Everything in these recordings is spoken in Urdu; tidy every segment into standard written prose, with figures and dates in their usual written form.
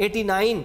89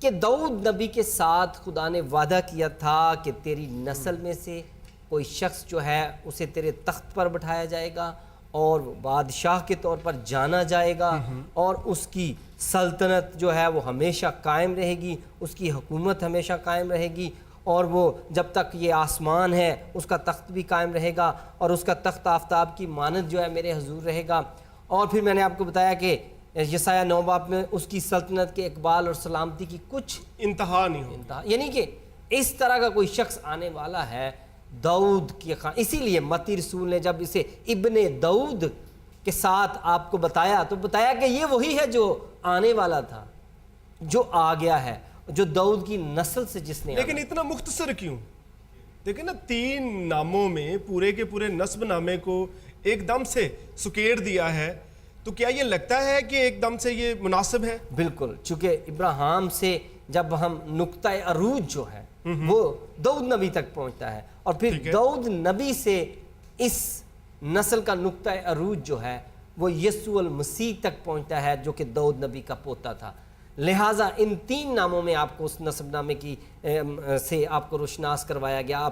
کہ داؤد نبی کے ساتھ خدا نے وعدہ کیا تھا کہ تیری نسل میں سے کوئی شخص جو ہے اسے تیرے تخت پر بٹھایا جائے گا اور وہ بادشاہ کے طور پر جانا جائے گا اور اس کی سلطنت جو ہے وہ ہمیشہ قائم رہے گی، اس کی حکومت ہمیشہ قائم رہے گی، اور وہ جب تک یہ آسمان ہے اس کا تخت بھی قائم رہے گا اور اس کا تخت آفتاب کی مانند جو ہے میرے حضور رہے گا۔ اور پھر میں نے آپ کو بتایا کہ یسایہ 9 باب میں اس کی سلطنت کے اقبال اور سلامتی کی کچھ انتہا نہیں ہو۔ انتہا، یعنی کہ اس طرح کا کوئی شخص آنے والا ہے داؤد کی اسی لیے متی رسول نے جب اسے ابن داؤد کے ساتھ آپ کو بتایا تو بتایا کہ یہ وہی ہے جو آنے والا تھا، جو آ گیا ہے، جو داؤد کی نسل سے جس نے لیکن اتنا مختصر کیوں؟ دیکھیں نا 3 ناموں میں پورے کے پورے نسب نامے کو ایک دم سے سکیڑ دیا ہے، تو کیا یہ لگتا ہے کہ ایک دم سے یہ مناسب ہے؟ بالکل، چونکہ ابراہیم سے جب ہم نقطہ عروج جو ہے وہ داؤد نبی تک پہنچتا ہے، اور پھر داؤد نبی سے اس نسل کا نقطہ عروج جو ہے وہ یسوع المسیح تک پہنچتا ہے جو کہ داؤد نبی کا پوتا تھا۔ لہٰذا ان 3 ناموں میں آپ کو اس نسب نامے کی سے آپ کو روشناس کروایا گیا،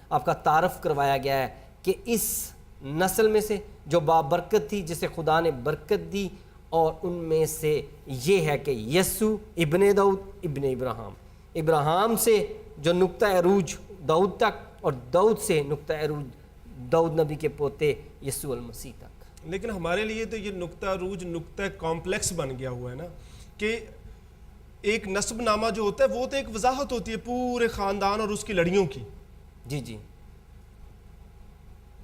آپ کا تعارف کروایا گیا ہے کہ اس نسل میں سے جو بابرکت تھی، جسے خدا نے برکت دی، اور ان میں سے یہ ہے کہ یسوع ابن داؤد ابن ابراہیم سے جو نقطہ عروج داؤد تک، اور داؤد سے نقطہ عروج داؤد نبی کے پوتے یسوع المسیح تک۔ لیکن ہمارے لیے تو یہ نقطہ عروج نقطہ کمپلیکس بن گیا ہوا ہے نا، کہ ایک نسب نامہ جو ہوتا ہے وہ تو ایک وضاحت ہوتی ہے پورے خاندان اور اس کی لڑیوں کی۔ جی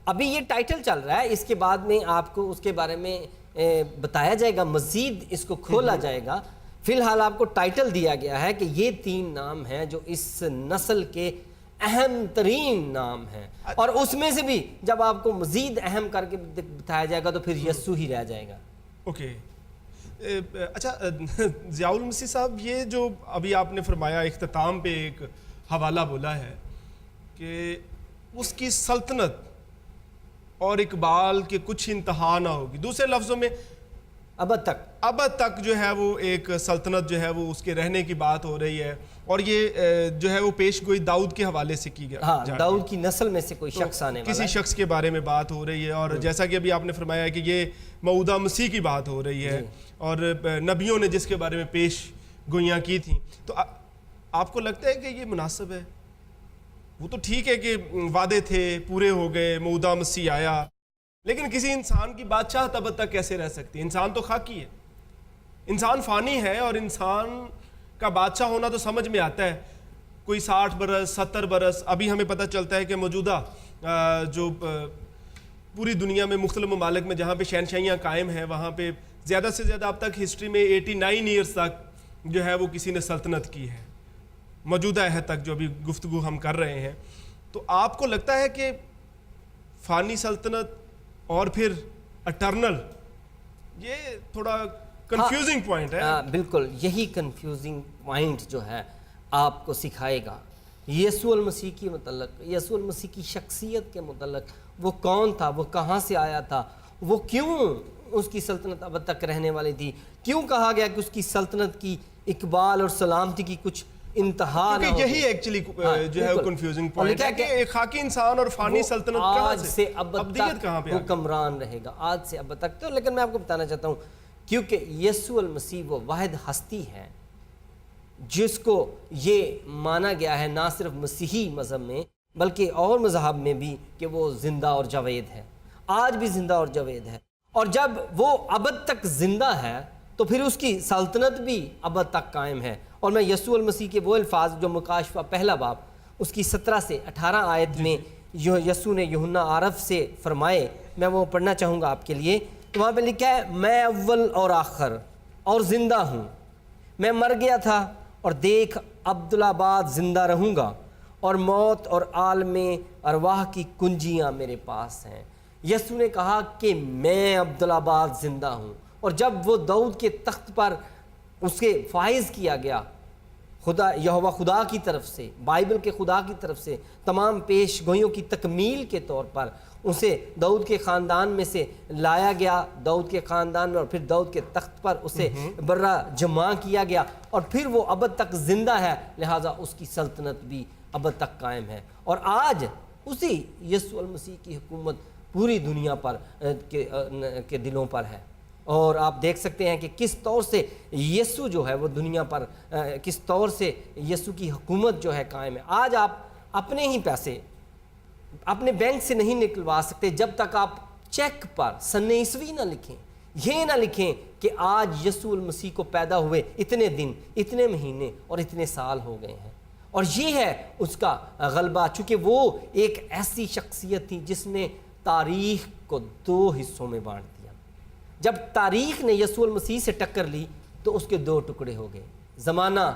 ابھی یہ ٹائٹل چل رہا ہے، اس کے بعد میں آپ کو اس کے بارے میں بتایا جائے گا، مزید اس کو کھولا جائے گا۔ فی الحال آپ کو ٹائٹل دیا گیا ہے کہ یہ 3 نام ہیں جو اس نسل کے اہم ترین نام ہیں، اور اس میں سے بھی جب آپ کو مزید اہم کر کے بتایا جائے گا تو پھر یسوع ہی رہ جائے گا۔ اوکے، اچھا ضیاء المسیح صاحب، یہ جو ابھی آپ نے فرمایا اختتام پہ ایک حوالہ بولا ہے کہ اس کی سلطنت اور اقبال کے کچھ انتہا نہ ہوگی، دوسرے لفظوں میں ابد تک جو ہے وہ ایک سلطنت جو ہے وہ اس کے رہنے کی بات ہو رہی ہے، اور یہ جو ہے وہ پیش گوئی داؤد کے حوالے سے کی گئی، داؤد کی نسل میں سے کوئی شخص آنے والا ہے، کسی شخص کے بارے میں بات ہو رہی ہے، اور جیسا کہ ابھی آپ نے فرمایا کہ یہ موعودہ مسیح کی بات ہو رہی ہے، اور نبیوں نے جس کے بارے میں پیش گوئیاں کی تھیں، تو آپ کو لگتا ہے کہ یہ مناسب ہے؟ وہ تو ٹھیک ہے کہ وعدے تھے پورے ہو گئے، موعودہ مسیح آیا، لیکن کسی انسان کی بادشاہت ابد تک کیسے رہ سکتی ہے؟ انسان تو خاکی ہے، انسان فانی ہے، اور انسان کا بادشاہ ہونا تو سمجھ میں آتا ہے، کوئی 60 برس 70 برس، ابھی ہمیں پتہ چلتا ہے کہ موجودہ جو پوری دنیا میں مختلف ممالک میں جہاں پہ شہنشاہیاں قائم ہیں وہاں پہ زیادہ سے زیادہ اب تک ہسٹری میں 89 ایئرز تک جو ہے وہ کسی نے سلطنت کی ہے، موجودہ عہد تک جو ابھی گفتگو ہم کر رہے ہیں۔ تو آپ کو لگتا ہے کہ فانی سلطنت اور پھر اٹرنل، یہ تھوڑا کنفیوزنگ پوائنٹ ہے؟ بالکل، یہی کنفیوزنگ پوائنٹ جو ہے آپ کو سکھائے گا یسوع المسیح کے متعلق، یسوع المسیح کی شخصیت کے متعلق، وہ کون تھا، وہ کہاں سے آیا تھا، وہ کیوں اس کی سلطنت اب تک رہنے والی تھی، کیوں کہا گیا کہ اس کی سلطنت کی اقبال اور سلامتی کی کچھ انتہا نہ ہوگی۔ یہی ایکچولی جو ہے کنفیوزنگ پوائنٹ ہے کہ ایک خاکی انسان اور فانی سلطنت کہاں سے ابدیت کہاں پہ حکمران رہے گا، آج سے اب تک۔ تو لیکن میں آپ کو بتانا چاہتا ہوں کیونکہ یسوع المسیح وہ واحد ہستی ہے جس کو یہ مانا گیا ہے نہ صرف مسیحی مذہب میں بلکہ اور مذہب میں بھی کہ وہ زندہ اور جاوید ہے، آج بھی زندہ اور جاوید ہے، اور جب وہ ابد تک زندہ ہے تو پھر اس کی سلطنت بھی ابد تک قائم ہے۔ اور میں یسوع المسیح کے وہ الفاظ جو مکاشفہ 1 باب اس کی 17 سے 18 آیت میں جو یسوع نے یوحنا عارف سے فرمائے، میں وہ پڑھنا چاہوں گا آپ کے لیے۔ تو وہاں پہ لکھا ہے، میں اول اور آخر اور زندہ ہوں، میں مر گیا تھا اور دیکھ عبدالآباد زندہ رہوں گا، اور موت اور عالم ارواح کی کنجیاں میرے پاس ہیں۔ یسوع نے کہا کہ میں عبدالآباد زندہ ہوں، اور جب وہ داؤد کے تخت پر اسے فائز کیا گیا خدا یہوہ خدا کی طرف سے، بائبل کے خدا کی طرف سے تمام پیش گوئیوں کی تکمیل کے طور پر اسے داؤد کے خاندان میں سے لایا گیا، داؤد کے خاندان میں، اور پھر داؤد کے تخت پر اسے برہ جمع کیا گیا، اور پھر وہ ابد تک زندہ ہے، لہٰذا اس کی سلطنت بھی ابد تک قائم ہے۔ اور آج اسی یسوع المسیح کی حکومت پوری دنیا پر کے دلوں پر ہے، اور آپ دیکھ سکتے ہیں کہ کس طور سے یسوع جو ہے وہ دنیا پر کس طور سے یسوع کی حکومت جو ہے قائم ہے۔ آج آپ اپنے ہی پیسے اپنے بینک سے نہیں نکلوا سکتے جب تک آپ چیک پر سن عیسوی نہ لکھیں، یہ نہ لکھیں کہ آج یسوع المسیح کو پیدا ہوئے اتنے دن، اتنے مہینے اور اتنے سال ہو گئے ہیں۔ اور یہ ہے اس کا غلبہ، چونکہ وہ ایک ایسی شخصیت تھی جس نے تاریخ کو 2 حصوں میں بانٹ دیا۔ جب تاریخ نے یسوع المسیح سے ٹکر لی تو اس کے 2 ٹکڑے ہو گئے، زمانہ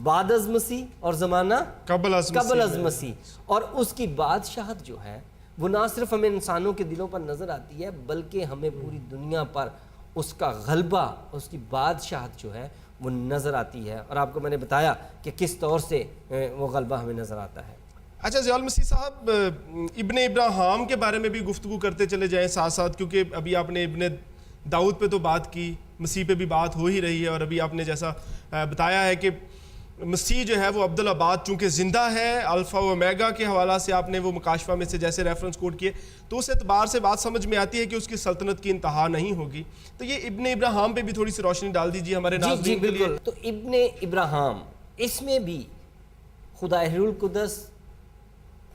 بعد از مسیح اور زمانہ قبل از مسیح۔ اور اس کی بادشاہت جو ہے وہ نہ صرف ہمیں انسانوں کے دلوں پر نظر آتی ہے، بلکہ ہمیں پوری دنیا پر اس کا غلبہ، اس کی بادشاہت جو ہے وہ نظر آتی ہے۔ اور آپ کو میں نے بتایا کہ کس طور سے وہ غلبہ ہمیں نظر آتا ہے۔ اچھا ضیاء المسیح صاحب، ابن ابراہیم کے بارے میں بھی گفتگو کرتے چلے جائیں ساتھ ساتھ، کیونکہ ابھی آپ نے ابن داؤد پہ تو بات کی، مسیح پہ بھی بات ہو ہی رہی ہے، اور ابھی آپ نے جیسا بتایا ہے کہ مسیح جو ہے وہ عبدالآباد چونکہ زندہ ہے، الفا و اومیگا کے حوالہ سے آپ نے وہ مکاشفہ میں سے جیسے ریفرنس کوٹ کیے، تو اس اعتبار سے بات سمجھ میں آتی ہے کہ اس کی سلطنت کی انتہا نہیں ہوگی۔ تو یہ ابن ابراہیم پہ بھی تھوڑی سی روشنی ڈال دیجیے ہمارے ناظرین کے لیے۔ تو ابن ابراہیم، اس میں بھی خدا روح القدس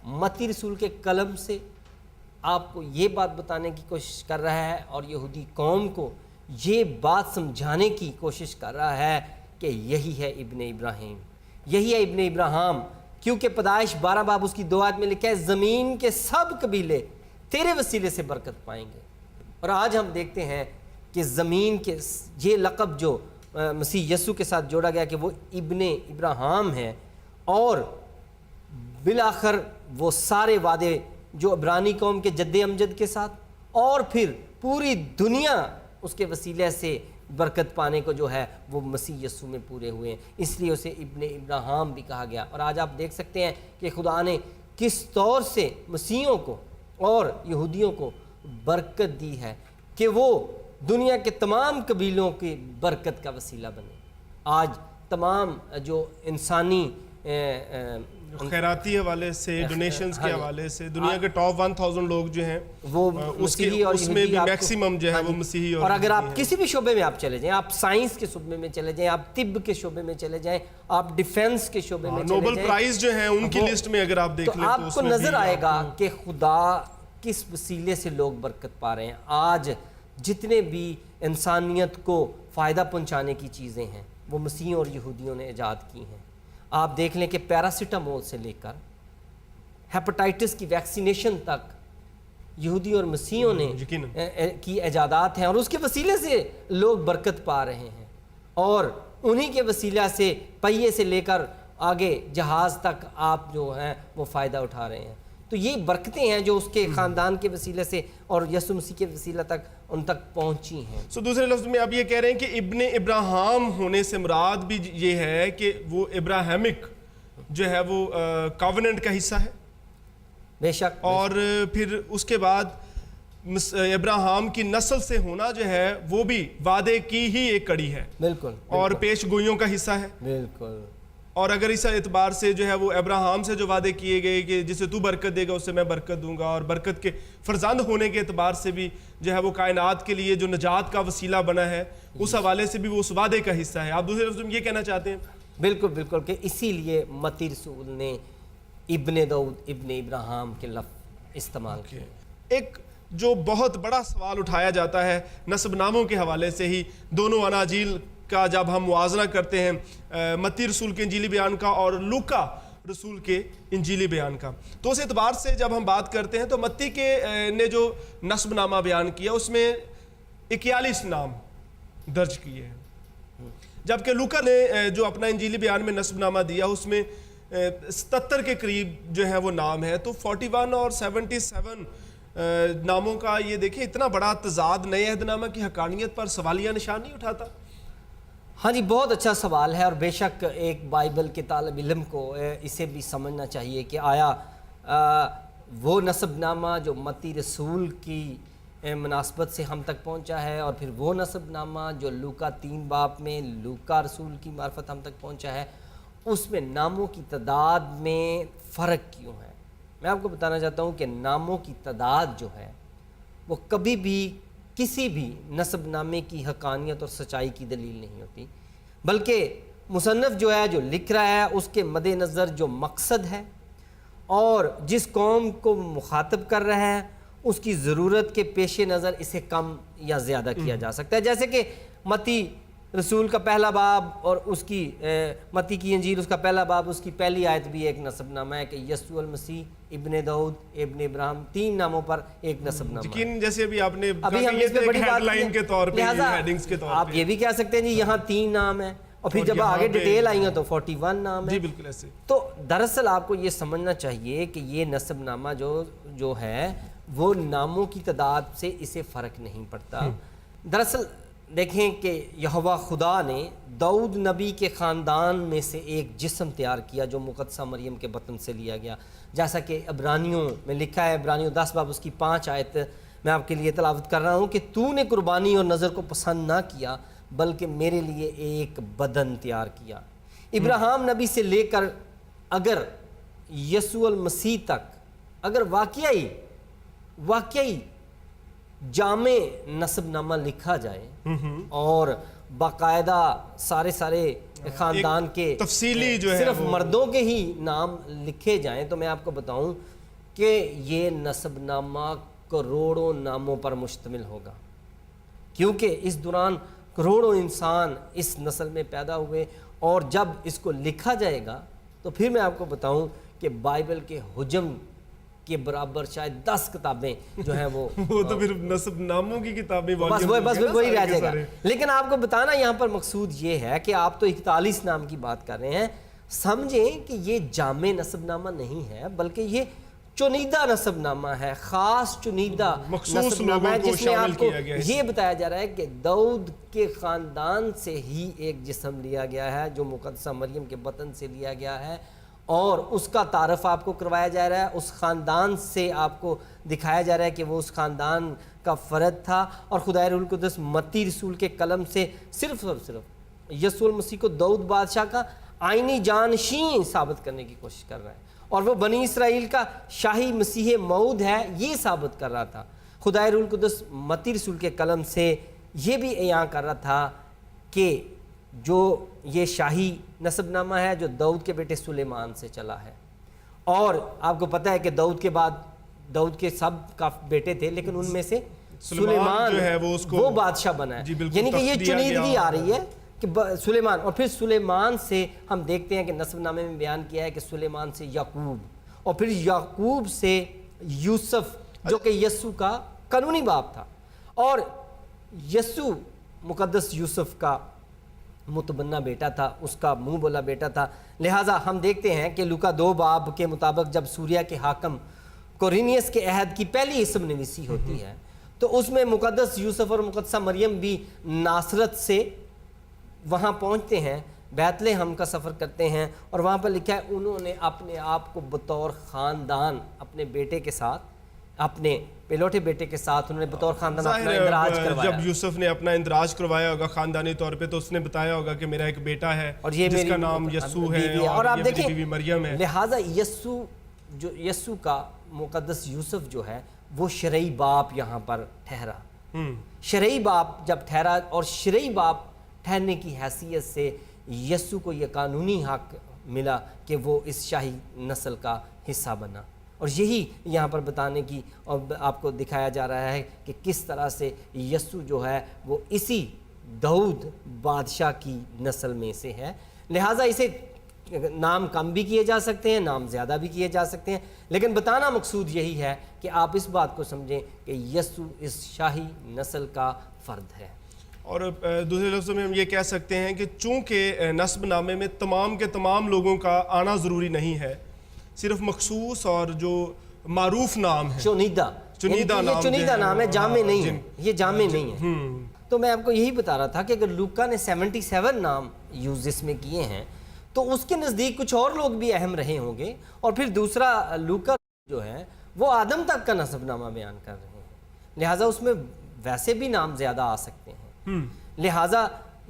متی رسول کے قلم سے آپ کو یہ بات بتانے کی کوشش کر رہا ہے، اور یہودی قوم کو یہ بات سمجھانے کی کوشش کر رہا ہے کہ یہی ہے ابن ابراہیم، یہی ہے ابن ابراہیم، کیونکہ پیدائش 12 باب اس کی 2 آیت میں لکھا ہے زمین کے سب قبیلے تیرے وسیلے سے برکت پائیں گے۔ اور آج ہم دیکھتے ہیں کہ زمین کے یہ لقب جو مسیح یسوع کے ساتھ جوڑا گیا کہ وہ ابن ابراہیم ہے، اور بالآخر وہ سارے وعدے جو عبرانی قوم کے جد امجد کے ساتھ، اور پھر پوری دنیا اس کے وسیلے سے برکت پانے کو جو ہے وہ مسیح یسوع میں پورے ہوئے ہیں، اس لیے اسے ابن ابراہیم بھی کہا گیا۔ اور آج آپ دیکھ سکتے ہیں کہ خدا نے کس طور سے مسیحیوں کو اور یہودیوں کو برکت دی ہے کہ وہ دنیا کے تمام قبیلوں کی برکت کا وسیلہ بنے۔ آج تمام جو انسانی خیراتی حوالے سے، ڈونیشنز کے حوالے سے دنیا کے ٹاپ 1000 لوگ جو ہیں وہ مسیحی اور اس میں بھی میکسیمم جو ہے وہ مسیحی اور اگر آپ کسی بھی شعبے میں آپ چلے جائیں، آپ سائنس کے شعبے میں چلے جائیں، آپ طب کے شعبے میں چلے جائیں، آپ ڈیفنس کے شعبے میں چلے جائیں، نوبل پرائز جو ہیں ان کی لسٹ میں اگر آپ دیکھ لیں تو آپ کو نظر آئے گا کہ خدا کس وسیلے سے لوگ برکت پا رہے ہیں۔ آج جتنے بھی انسانیت کو فائدہ پہنچانے کی چیزیں ہیں وہ مسیحیوں اور یہودیوں نے ایجاد کی ہیں۔ آپ دیکھ لیں کہ پیراسیٹامول سے لے کر ہیپاٹائٹس کی ویکسینیشن تک یہودی اور مسیحیوں نے کی ایجادات ہیں، اور اس کے وسیلے سے لوگ برکت پا رہے ہیں، اور انہی کے وسیلہ سے پہیے سے لے کر آگے جہاز تک آپ جو ہیں وہ فائدہ اٹھا رہے ہیں۔ تو یہ برکتیں ہیں جو اس کے خاندان کے وسیلے سے اور یسوع مسیح کے وسیلہ تک ان تک پہنچی ہیں۔ دوسرے لفظ میں آپ یہ کہہ رہے ہیں کہ ابن ابراہیم ہونے سے مراد بھی یہ ہے کہ وہ ابراہیمک جو ہے وہ کاوننٹ کا حصہ ہے، بے شک، اور پھر اس کے بعد ابراہیم کی نسل سے ہونا جو ہے وہ بھی وعدے کی ہی ایک کڑی ہے، بالکل، اور پیش گوئیوں کا حصہ ہے، بالکل۔ اور اگر اس اعتبار سے جو ہے وہ ابراہیم سے جو وعدے کیے گئے کہ جسے تو برکت دے گا اس سے میں برکت دوں گا، اور برکت کے فرزند ہونے کے اعتبار سے بھی جو ہے وہ کائنات کے لیے جو نجات کا وسیلہ بنا ہے، اس حوالے سے بھی وہ اس وعدے کا حصہ ہے۔ آپ دوسرے لفظ میں یہ کہنا چاہتے ہیں؟ بالکل بالکل، کہ اسی لیے متی رسول نے ابن داؤد ابن ابراہیم کے لفظ استعمال کیے۔ ایک جو بہت بڑا سوال اٹھایا جاتا ہے نسب ناموں کے حوالے سے ہی، دونوں اناجیل کا جب ہم موازنہ کرتے ہیں، متی رسول کے انجیلی بیان کا اور لوکا رسول کے انجیلی بیان کا، تو اس اعتبار سے جب ہم بات کرتے ہیں تو متی کے نے جو نسب نامہ بیان کیا اس میں 41 نام درج کیے ہیں، جبکہ لوکا نے جو اپنا انجیلی بیان میں نسب نامہ دیا اس میں 77 کے قریب جو ہے وہ نام ہے۔ تو 41 اور 77 ناموں کا یہ دیکھیں اتنا بڑا تضاد نئے عہد نامہ کی حقانیت پر سوالیہ نشان نہیں اٹھاتا؟ ہاں جی، بہت اچھا سوال ہے، اور بے شک ایک بائبل کے طالب علم کو اسے بھی سمجھنا چاہیے کہ آیا وہ نسب نامہ جو متی رسول کی مناسبت سے ہم تک پہنچا ہے، اور پھر وہ نسب نامہ جو لوکا 3 باب میں لوکا رسول کی معرفت ہم تک پہنچا ہے، اس میں ناموں کی تعداد میں فرق کیوں ہے؟ میں آپ کو بتانا چاہتا ہوں کہ ناموں کی تعداد جو ہے وہ کبھی بھی کسی بھی نسب نامے کی حقانیت اور سچائی کی دلیل نہیں ہوتی، بلکہ مصنف جو ہے جو لکھ رہا ہے اس کے مد نظر جو مقصد ہے اور جس قوم کو مخاطب کر رہا ہے اس کی ضرورت کے پیش نظر اسے کم یا زیادہ کیا جا سکتا ہے. جیسے کہ متی رسول کا پہلا باب اور اس کی متی کی انجیل اس کا پہلا باب، اس کی پہلی آیت بھی ایک نسب نامہ ہے کہ یسوع المسیح ابن داؤد ابن ابراہیم، 3 ناموں پر ایک نسب نامہ ہے. یقین جیسے ابھی آپ نے ابھی ہم اس پہ بڑی ہیڈ لائن کے طور پہ، لہٰذا ہیڈنگز کے طور پہ آپ یہ بھی کہہ سکتے ہیں جی یہاں 3 نام ہیں، اور پھر جب آگے ڈیٹیل آئی ہیں تو 41 نام جی ہیں. بالکل ایسے. تو دراصل آپ کو یہ سمجھنا چاہیے کہ یہ نسب نامہ جو ہے وہ ناموں کی تعداد سے اسے فرق نہیں پڑتا. دراصل دیکھیں کہ یہوہ خدا نے داؤد نبی کے خاندان میں سے ایک جسم تیار کیا جو مقدسہ مریم کے بطن سے لیا گیا، جیسا کہ عبرانیوں میں لکھا ہے، عبرانیوں 10 باب اس کی 5 آیت میں آپ کے لیے تلاوت کر رہا ہوں کہ تو نے قربانی اور نظر کو پسند نہ کیا بلکہ میرے لیے ایک بدن تیار کیا. ابراہیم نبی سے لے کر اگر یسوع المسیح تک اگر واقعی جامع نسب نامہ لکھا جائے اور باقاعدہ سارے خاندان کے تفصیلی جو ہے صرف مردوں کے ہی نام لکھے جائیں تو میں آپ کو بتاؤں کہ یہ نسب نامہ کروڑوں ناموں پر مشتمل ہوگا، کیونکہ اس دوران کروڑوں انسان اس نسل میں پیدا ہوئے، اور جب اس کو لکھا جائے گا تو پھر میں آپ کو بتاؤں کہ بائبل کے حجم کے برابر شاید 10 کتابیں جو ہیں وہ تو پھر نسب ناموں کی کتابیں بس وہی رہ جائے گا. لیکن آپ کو بتانا یہاں پر مقصود یہ ہے کہ آپ تو 41 نام کی بات کر رہے ہیں، سمجھیں کہ یہ جامع نسب نامہ نہیں ہے بلکہ یہ چنیدہ نسب نامہ ہے، خاص چنیدہ نسب نامہ ہے، جس میں آپ کو یہ بتایا جا رہا ہے کہ داؤد کے خاندان سے ہی ایک جسم لیا گیا ہے جو مقدسہ مریم کے بطن سے لیا گیا ہے، اور اس کا تعارف آپ کو کروایا جا رہا ہے، اس خاندان سے آپ کو دکھایا جا رہا ہے کہ وہ اس خاندان کا فرد تھا. اور خدائے روح القدس متی رسول کے قلم سے صرف اور صرف یسوع المسیح کو داؤد بادشاہ کا آئینی جانشین ثابت کرنے کی کوشش کر رہا ہے، اور وہ بنی اسرائیل کا شاہی مسیح موعود ہے یہ ثابت کر رہا تھا. خدائے روح القدس متی رسول کے قلم سے یہ بھی اعلان کر رہا تھا کہ جو یہ شاہی نسب نامہ ہے جو داؤد کے بیٹے سلیمان سے چلا ہے، اور آپ کو پتہ ہے کہ داؤد کے بعد داؤد کے سب کا بیٹے تھے لیکن ان میں سے سلیمان جو ہے وہ بادشاہ بنا ہے. یعنی کہ یہ چنیدگی آ رہی ہے کہ سلیمان، اور پھر سلیمان سے ہم دیکھتے ہیں کہ نسب نامے میں بیان کیا ہے کہ سلیمان سے یعقوب، اور پھر یعقوب سے یوسف جو کہ یسوع کا قانونی باپ تھا، اور یسوع مقدس یوسف کا متبنہ بیٹا تھا، اس کا منہ بولا بیٹا تھا. لہٰذا ہم دیکھتے ہیں کہ لوکا 2 باب کے مطابق جب سوریہ کے حاکم کورینیس کے عہد کی پہلی اسم نویسی ہوتی ہے تو اس میں مقدس یوسف اور مقدسہ مریم بھی ناصرت سے وہاں پہنچتے ہیں، بیت لحم کا سفر کرتے ہیں، اور وہاں پر لکھا ہے انہوں نے اپنے آپ کو بطور خاندان اپنے بیٹے کے ساتھ، اپنے پہلوٹے بیٹے کے ساتھ انہوں نے بطور خاندان اپنا اندراج کروایا. جب یوسف نے اپنا اندراج کروایا ہوگا خاندانی طور پہ تو اس نے بتایا ہوگا کہ میرا ایک بیٹا ہے جس کا نام یسوع ہے اور آپ دیکھیں بیوی مریم ہے. لہٰذا یسوع کا مقدس یوسف جو ہے وہ شرعی باپ یہاں پر ٹھہرا. شرعی باپ جب ٹھہرا، اور شرعی باپ ٹھہرنے کی حیثیت سے یسوع کو یہ قانونی حق ملا کہ وہ اس شاہی نسل کا حصہ بنا. اور یہی یہاں پر بتانے کی اور آپ کو دکھایا جا رہا ہے کہ کس طرح سے یسوع جو ہے وہ اسی داؤد بادشاہ کی نسل میں سے ہے. لہٰذا اسے نام کم بھی کیے جا سکتے ہیں، نام زیادہ بھی کیے جا سکتے ہیں، لیکن بتانا مقصود یہی ہے کہ آپ اس بات کو سمجھیں کہ یسوع اس شاہی نسل کا فرد ہے. اور دوسرے لفظوں میں ہم یہ کہہ سکتے ہیں کہ چونکہ نسب نامے میں تمام کے تمام لوگوں کا آنا ضروری نہیں ہے، صرف مخصوص اور جو معروف نام ہے، چنیدہ نام ہے، جامع نہیں ہے، یہ جامع نہیں ہے. تو میں آپ کو یہی بتا رہا تھا کہ اگر لوکا نے 77 نام یوز اس میں کیے ہیں تو اس کے نزدیک کچھ اور لوگ بھی اہم رہے ہوں گے، اور پھر دوسرا لوکا جو ہے وہ آدم تک کا نسب نامہ بیان کر رہے ہیں، لہٰذا اس میں ویسے بھی نام زیادہ آ سکتے ہیں، لہٰذا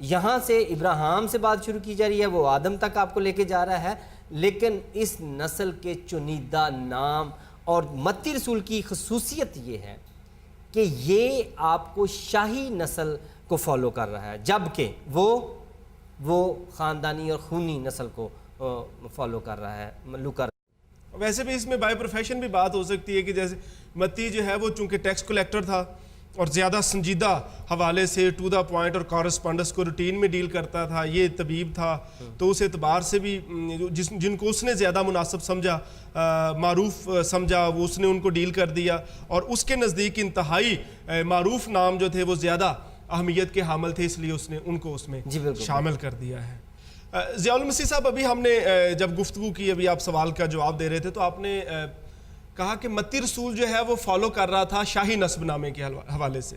یہاں سے ابراہیم سے بات شروع کی جا رہی ہے، وہ آدم تک آپ کو لے کے جا رہا ہے، لیکن اس نسل کے چنیدہ نام اور متی رسول کی خصوصیت یہ ہے کہ یہ آپ کو شاہی نسل کو فالو کر رہا ہے، جبکہ وہ خاندانی اور خونی نسل کو فالو کر رہا ہے لوکا۔ ویسے بھی اس میں بائی پروفیشن بھی بات ہو سکتی ہے کہ جیسے متی جو ہے وہ چونکہ ٹیکس کلیکٹر تھا اور زیادہ سنجیدہ حوالے سے ٹو دا پوائنٹ اور کورسپونڈنس کو روٹین میں ڈیل کرتا تھا، یہ طبیب تھا، تو اس اعتبار سے بھی جن کو اس نے زیادہ مناسب سمجھا، معروف سمجھا، وہ اس نے ان کو ڈیل کر دیا، اور اس کے نزدیک انتہائی معروف نام جو تھے وہ زیادہ اہمیت کے حامل تھے، اس لیے اس نے ان کو اس میں شامل کر دیا ہے۔ ضیاء المسیح صاحب، ابھی ہم نے جب گفتگو کی، ابھی آپ سوال کا جواب دے رہے تھے، تو آپ نے کہا کہ متی رسول جو ہے وہ فالو کر رہا تھا شاہی نسب نامے کے حوالے سے،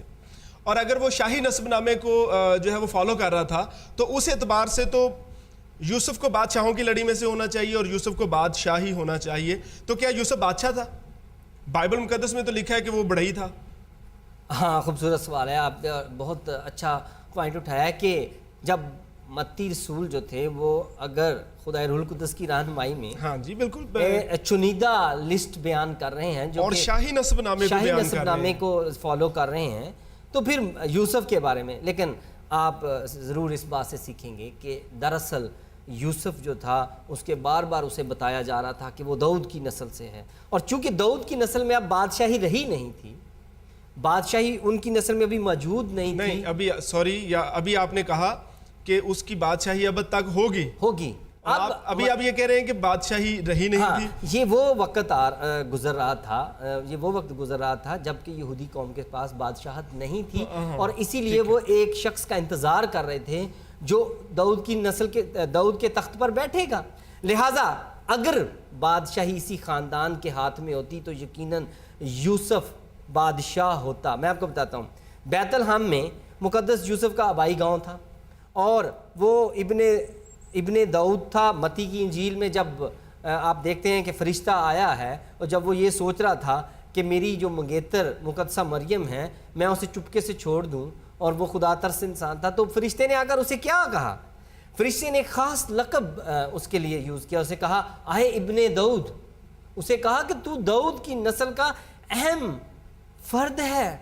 اور اگر وہ شاہی نسب نامے کو جو ہے وہ فالو کر رہا تھا تو اس اعتبار سے تو یوسف کو بادشاہوں کی لڑی میں سے ہونا چاہیے اور یوسف کو بادشاہی ہونا چاہیے، تو کیا یوسف بادشاہ تھا؟ بائبل مقدس میں تو لکھا ہے کہ وہ بڑھئی تھا۔ ہاں، خوبصورت سوال ہے، آپ نے بہت اچھا پوائنٹ اٹھایا ہے کہ جب متی رسول جو تھے وہ اگر خدا روح القدس کی رہنمائی میں ہاں جی بالکل چنیدہ لسٹ بیان کر رہے ہیں جو اور شاہی نسب نامے کو فالو کر رہے ہیں، تو پھر یوسف کے بارے میں، لیکن آپ ضرور اس بات سے سیکھیں گے کہ دراصل یوسف جو تھا اس کے بار بار اسے بتایا جا رہا تھا کہ وہ داؤد کی نسل سے ہے، اور چونکہ داؤد کی نسل میں اب بادشاہی رہی نہیں تھی، بادشاہی ان کی نسل میں ابھی موجود نہیں تھی، ابھی آپ نے کہا کہ اس کی بادشاہی اب تک ہوگی، ابھی آپ یہ کہہ رہے ہیں کہ بادشاہی رہی نہیں تھی۔ یہ وہ وقت گزر رہا تھا جبکہ یہودی قوم کے پاس بادشاہت نہیں تھی، اور اسی لیے وہ ایک شخص کا انتظار کر رہے تھے جو داؤد کی نسل کے داؤد کے تخت پر بیٹھے گا، لہٰذا اگر بادشاہی اسی خاندان کے ہاتھ میں ہوتی تو یقیناً یوسف بادشاہ ہوتا۔ میں آپ کو بتاتا ہوں، بیت الحم میں مقدس یوسف کا آبائی گاؤں تھا، اور وہ ابن داؤد تھا۔ متی کی انجیل میں جب آپ دیکھتے ہیں کہ فرشتہ آیا ہے، اور جب وہ یہ سوچ رہا تھا کہ میری جو منگیتر مقدسہ مریم ہے میں اسے چپکے سے چھوڑ دوں، اور وہ خدا ترس انسان تھا، تو فرشتے نے آ کر اسے کیا کہا؟ فرشتے نے ایک خاص لقب اس کے لیے یوز کیا، اسے کہا آئے ابن داؤد، اسے کہا کہ تو داؤد کی نسل کا اہم فرد ہے،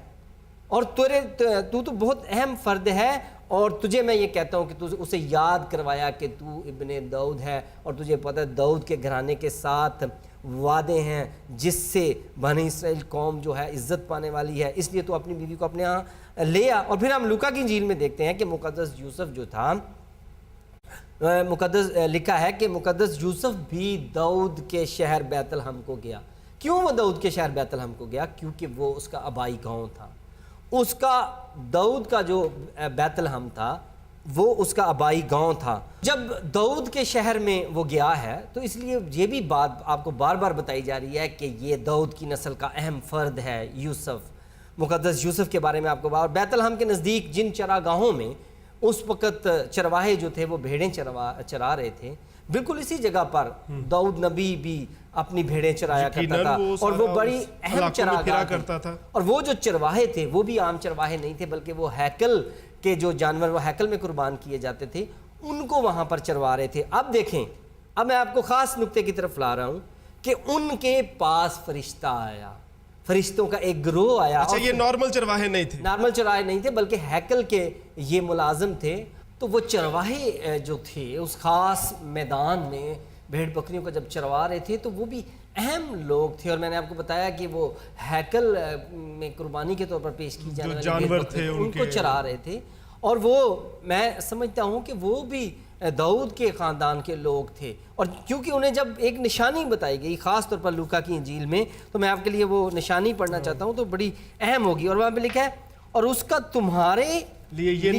اور تو بہت اہم فرد ہے، اور تجھے میں یہ کہتا ہوں کہ اسے یاد کروایا کہ تو ابن داؤد ہے، اور تجھے پتہ ہے داؤد کے گھرانے کے ساتھ وعدے ہیں جس سے بنی اسرائیل قوم جو ہے عزت پانے والی ہے، اس لیے تو اپنی بیوی کو اپنے ہاں لے آ۔ اور پھر ہم لوکا کی انجیل میں دیکھتے ہیں کہ مقدس یوسف جو تھا، لکھا ہے کہ مقدس یوسف بھی داؤد کے شہر بیت الحم کو گیا۔ کیوں وہ داؤد کے شہر بیت الحم کو گیا؟ کیونکہ وہ اس کا آبائی گاؤں تھا، اس کا داؤد کا جو بیت الحم تھا وہ اس کا آبائی گاؤں تھا۔ جب داؤد کے شہر میں وہ گیا ہے تو اس لیے یہ بھی بات آپ کو بار بار بتائی جا رہی ہے کہ یہ داؤد کی نسل کا اہم فرد ہے یوسف، مقدس یوسف کے بارے میں آپ کو بات۔ اور بیت الحم کے نزدیک جن چراگاہوں میں اس وقت چرواہے جو تھے وہ بھیڑیں چرا رہے تھے، بالکل اسی جگہ پر داؤد نبی بھی اپنی بھیڑیں چرایا کرتا تھا، اور وہ بڑی اہم چراگاہ کرتا تھا، اور وہ جو چرواہے تھے وہ بھی عام چرواہے نہیں تھے، بلکہ وہ ہیکل کے جو جانور وہ ہیکل میں قربان کیے جاتے تھے ان کو وہاں پر چروا رہے تھے۔ اب دیکھیں، اب میں آپ کو خاص نقطے کی طرف لا رہا ہوں کہ ان کے پاس فرشتہ آیا، فرشتوں کا ایک گروہ آیا۔ اچھا، یہ نارمل چرواہے نہیں تھے؟ نارمل چرواہے نہیں تھے، بلکہ ہیکل کے یہ ملازم تھے۔ تو وہ چرواہے جو تھے اس خاص میدان میں بھیڑ بکریوں کو جب چروا رہے تھے تو وہ بھی اہم لوگ تھے، اور میں نے آپ کو بتایا کہ وہ ہیکل میں قربانی کے طور پر پیش کی جانے والے جانور تھے ان کو چرا رہے تھے، اور وہ میں سمجھتا ہوں کہ وہ بھی داؤد کے خاندان کے لوگ تھے، اور کیونکہ انہیں جب ایک نشانی بتائی گئی خاص طور پر لوکا کی انجیل میں، تو میں آپ کے لیے وہ نشانی پڑھنا چاہتا ہوں، تو بڑی اہم ہوگی، اور وہاں پہ لکھا ہے اور اس کا تمہارے لیے یہ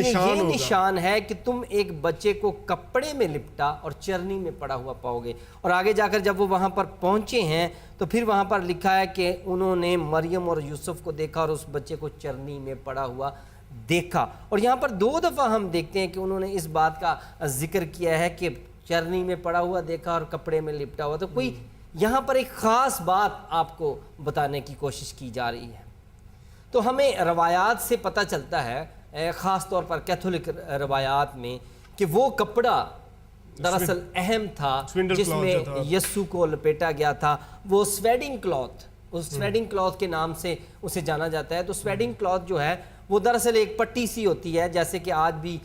نشان ہے کہ تم ایک بچے کو کپڑے میں لپٹا اور چرنی میں پڑا ہوا پاؤ گے۔ اور آگے جا کر جب وہ وہاں پر پہنچے ہیں تو پھر وہاں پر لکھا ہے کہ انہوں نے مریم اور یوسف کو دیکھا اور اس بچے کو چرنی میں پڑا ہوا دیکھا. اور یہاں پر 2 دفعہ ہم دیکھتے ہیں کہ انہوں نے اس بات کا ذکر کیا ہے کہ چرنی میں پڑا ہوا دیکھا اور کپڑے میں لپٹا ہوا. تو کوئی یہاں پر ایک خاص بات آپ کو بتانے کی کوشش کی جا رہی ہے. تو ہمیں روایات سے پتہ چلتا ہے، خاص طور پر کیتھولک روایات میں، کہ وہ کپڑا دراصل اہم تھا جس میں یسوع کو لپیٹا گیا تھا. وہ سویڈنگ کلاتھ، اس سویڈنگ کلاتھ کے نام سے اسے جانا جاتا ہے. تو سویڈنگ کلاتھ جو ہے وہ دراصل ایک پٹی سی ہوتی ہے، جیسے کہ آج بھی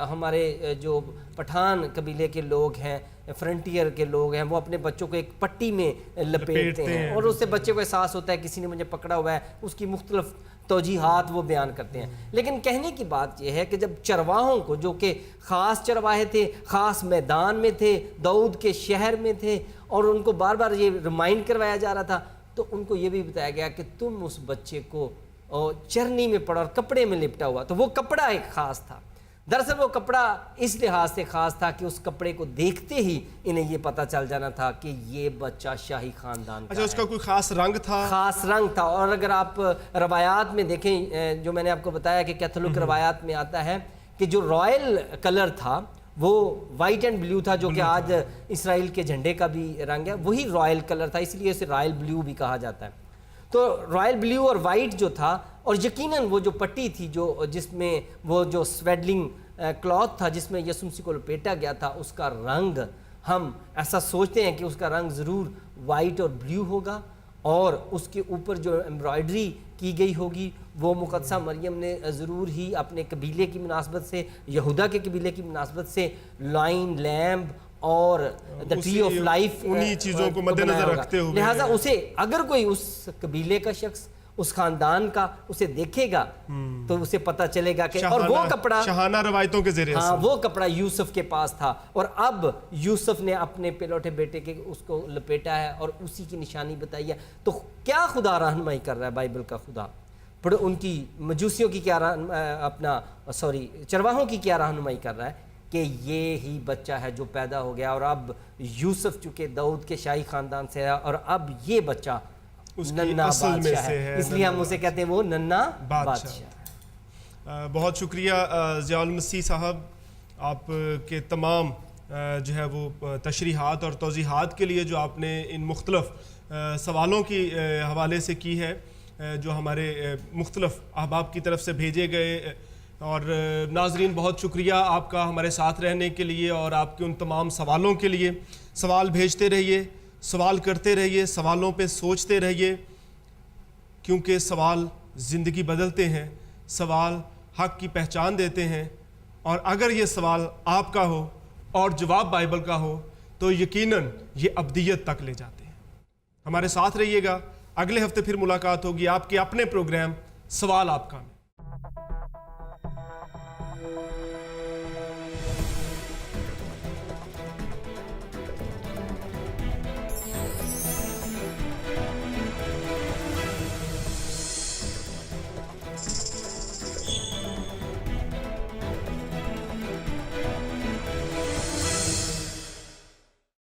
ہمارے جو پٹھان قبیلے کے لوگ ہیں، فرنٹیئر کے لوگ ہیں، وہ اپنے بچوں کو ایک پٹی میں لپیٹتے ہیں اور اس سے بچے کو احساس ہوتا ہے کسی نے مجھے پکڑا ہوا ہے. اس کی مختلف توجیحات وہ بیان کرتے ہیں. لیکن کہنے کی بات یہ ہے کہ جب چرواہوں کو، جو کہ خاص چرواہے تھے، خاص میدان میں تھے، داؤد کے شہر میں تھے، اور ان کو بار بار یہ ریمائنڈ کروایا جا رہا تھا، تو ان کو یہ بھی بتایا گیا کہ تم اس بچے کو چرنی میں پڑا اور کپڑے میں لپٹا ہوا. تو وہ کپڑا ایک خاص تھا. دراصل وہ کپڑا اس لحاظ سے خاص تھا کہ اس کپڑے کو دیکھتے ہی انہیں یہ پتہ چل جانا تھا کہ یہ بچہ شاہی خاندان کا ہے. اس کا کوئی خاص رنگ تھا؟ خاص رنگ تھا. اور اگر آپ روایات میں دیکھیں، جو میں نے آپ کو بتایا کہ کیتھولک روایات میں آتا ہے کہ جو رائل کلر تھا وہ وائٹ اینڈ بلیو تھا، جو کہ آج اسرائیل کے جھنڈے کا بھی رنگ ہے. وہی رائل کلر تھا، اس لیے اسے رائل بلیو بھی کہا جاتا ہے. تو رائل بلیو اور وائٹ جو تھا، اور یقیناً وہ جو پٹی تھی جس میں وہ جو سویڈلنگ کلاتھ تھا جس میں یسوع مسیح کو لپیٹا گیا تھا، اس کا رنگ ہم ایسا سوچتے ہیں کہ اس کا رنگ ضرور وائٹ اور بلیو ہوگا. اور اس کے اوپر جو ایمبرائڈری کی گئی ہوگی وہ مقدسہ مریم نے ضرور ہی اپنے قبیلے کی مناسبت سے، یہودا کے قبیلے کی مناسبت سے، لائن، لیمب اور دا ٹری آف لائف، انہی چیزوں کو مد نظر رکھتے ہوئے، لہٰذا اسے اگر کوئی اس قبیلے کا شخص، اس خاندان کا اسے دیکھے گا تو اسے پتہ چلے گا کہ اور وہ کپڑا شاہانہ روایتوں کے ذریعے سے، وہ کپڑا یوسف کے پاس تھا. اور اب یوسف نے اپنے پیلوٹے بیٹے کے اس کو لپیٹا ہے اور اسی کی نشانی بتائی ہے. تو کیا خدا رہنمائی کر رہا ہے بائبل کا خدا؟ پڑھو ان کی مجوسیوں کی کیا چرواہوں کی کیا رہنمائی کر رہا ہے کہ یہ ہی بچہ ہے جو پیدا ہو گیا. اور اب یوسف چونکہ داؤد کے شاہی خاندان سے ہے، اور اب یہ بچہ ننا بادشاہ ہے، اس لیے ہم اسے کہتے ہیں وہ ننا بادشاہ. بہت شکریہ ضیاء المسیح صاحب، آپ کے تمام جو ہے وہ تشریحات اور توضیحات کے لیے جو آپ نے ان مختلف سوالوں کی حوالے سے کی ہے جو ہمارے مختلف احباب کی طرف سے بھیجے گئے. اور ناظرین بہت شکریہ آپ کا ہمارے ساتھ رہنے کے لیے اور آپ کے ان تمام سوالوں کے لیے. سوال بھیجتے رہیے، سوال کرتے رہیے، سوالوں پہ سوچتے رہیے، کیونکہ سوال زندگی بدلتے ہیں، سوال حق کی پہچان دیتے ہیں. اور اگر یہ سوال آپ کا ہو اور جواب بائبل کا ہو تو یقیناً یہ ابدیت تک لے جاتے ہیں. ہمارے ساتھ رہیے گا. اگلے ہفتے پھر ملاقات ہوگی آپ کے اپنے پروگرام سوال آپ کا میں.